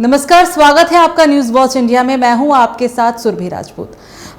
नमस्कार, स्वागत है आपका न्यूज वॉच इंडिया में। मैं हूं आपके साथ सुरभि राजपूत।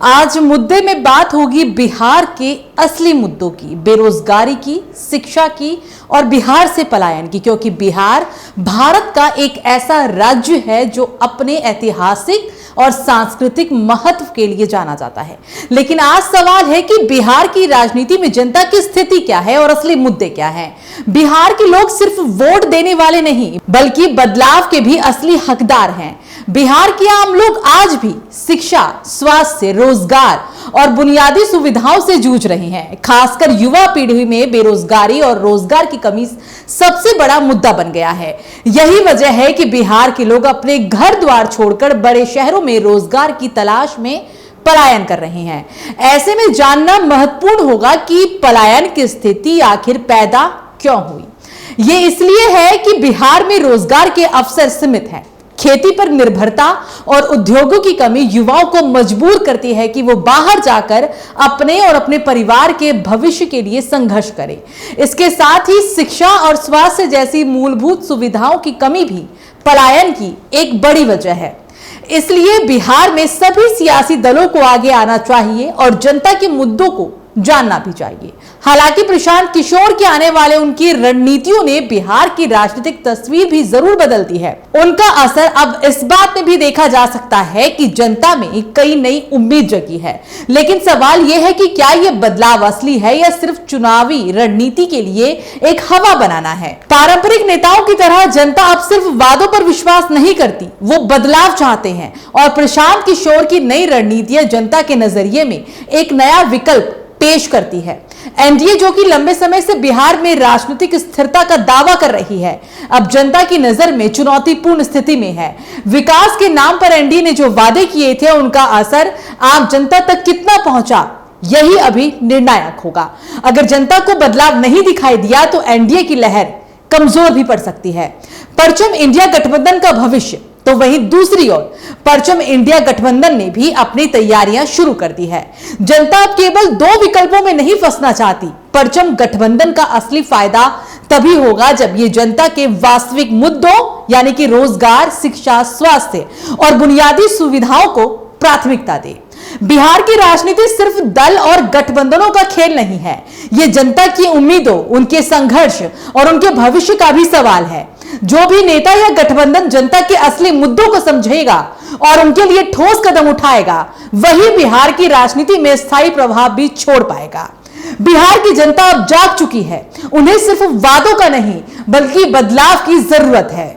आज मुद्दे में बात होगी बिहार के असली मुद्दों की, बेरोजगारी की, शिक्षा की और बिहार से पलायन की, क्योंकि बिहार भारत का एक ऐसा राज्य है जो अपने ऐतिहासिक और सांस्कृतिक महत्व के लिए जाना जाता है। लेकिन आज सवाल है कि बिहार की राजनीति में जनता की स्थिति क्या है और असली मुद्दे क्या हैं। बिहार के लोग सिर्फ वोट देने वाले नहीं, बल्कि बदलाव के भी असली हकदार हैं। बिहार के आम लोग आज भी शिक्षा, स्वास्थ्य, रोजगार और बुनियादी सुविधाओं से जूझ रहे हैं। खासकर युवा पीढ़ी में बेरोजगारी और रोजगार की कमी सबसे बड़ा मुद्दा बन गया है। यही वजह है कि बिहार के लोग अपने घर द्वार छोड़कर बड़े शहरों में रोजगार की तलाश में पलायन कर रहे हैं। ऐसे में जानना महत्वपूर्ण होगा कि पलायन की स्थिति आखिर पैदा क्यों हुई। ये इसलिए है कि बिहार में रोजगार के अवसर सीमित हैं। खेती पर निर्भरता और उद्योगों की कमी युवाओं को मजबूर करती है कि वो बाहर जाकर अपने और अपने परिवार के भविष्य के लिए संघर्ष करें। इसके साथ ही शिक्षा और स्वास्थ्य जैसी मूलभूत सुविधाओं की कमी भी पलायन की एक बड़ी वजह है। इसलिए बिहार में सभी सियासी दलों को आगे आना चाहिए और जनता के मुद्दों को जानना भी चाहिए। हालांकि प्रशांत किशोर के आने वाले उनकी रणनीतियों ने बिहार की राजनीतिक तस्वीर भी जरूर बदल दी है। उनका असर अब इस बात में भी देखा जा सकता है कि जनता में कई नई उम्मीद जगी है। लेकिन सवाल यह है कि क्या यह बदलाव असली है या सिर्फ चुनावी रणनीति के लिए एक हवा बनाना है। पारंपरिक नेताओं की तरह जनता अब सिर्फ वादों पर विश्वास नहीं करती, वो बदलाव चाहते हैं। और प्रशांत किशोर की नई रणनीतियां जनता के नजरिए में एक नया विकल्प पेश करती है। एनडीए जो कि लंबे समय से बिहार में राजनीतिक स्थिरता का दावा कर रही है, अब जनता की नजर में चुनौतीपूर्ण स्थिति में है। विकास के नाम पर एनडीए ने जो वादे किए थे, उनका असर आम जनता तक कितना पहुंचा, यही अभी निर्णायक होगा। अगर जनता को बदलाव नहीं दिखाई दिया तो एनडीए की लहर कमजोर भी पड़ सकती है। परचम इंडिया गठबंधन का भविष्य, तो वहीं दूसरी ओर परचम इंडिया गठबंधन ने भी अपनी तैयारियां शुरू कर दी है। जनता अब केवल दो विकल्पों में नहीं फंसना चाहती। परचम गठबंधन का असली फायदा तभी होगा जब ये जनता के वास्तविक मुद्दों यानी कि रोजगार, शिक्षा, स्वास्थ्य और बुनियादी सुविधाओं को प्राथमिकता दे। बिहार की राजनीति सिर्फ दल और गठबंधनों का खेल नहीं है, ये जनता की उम्मीदों, उनके संघर्ष और उनके भविष्य का भी सवाल है। जो भी नेता या गठबंधन जनता के असली मुद्दों को समझेगा और उनके लिए ठोस कदम उठाएगा, वही बिहार की राजनीति में स्थायी प्रभाव भी छोड़ पाएगा। बिहार की जनता अब जाग चुकी है। उन्हें सिर्फ वादों का नहीं बल्कि बदलाव की जरूरत है।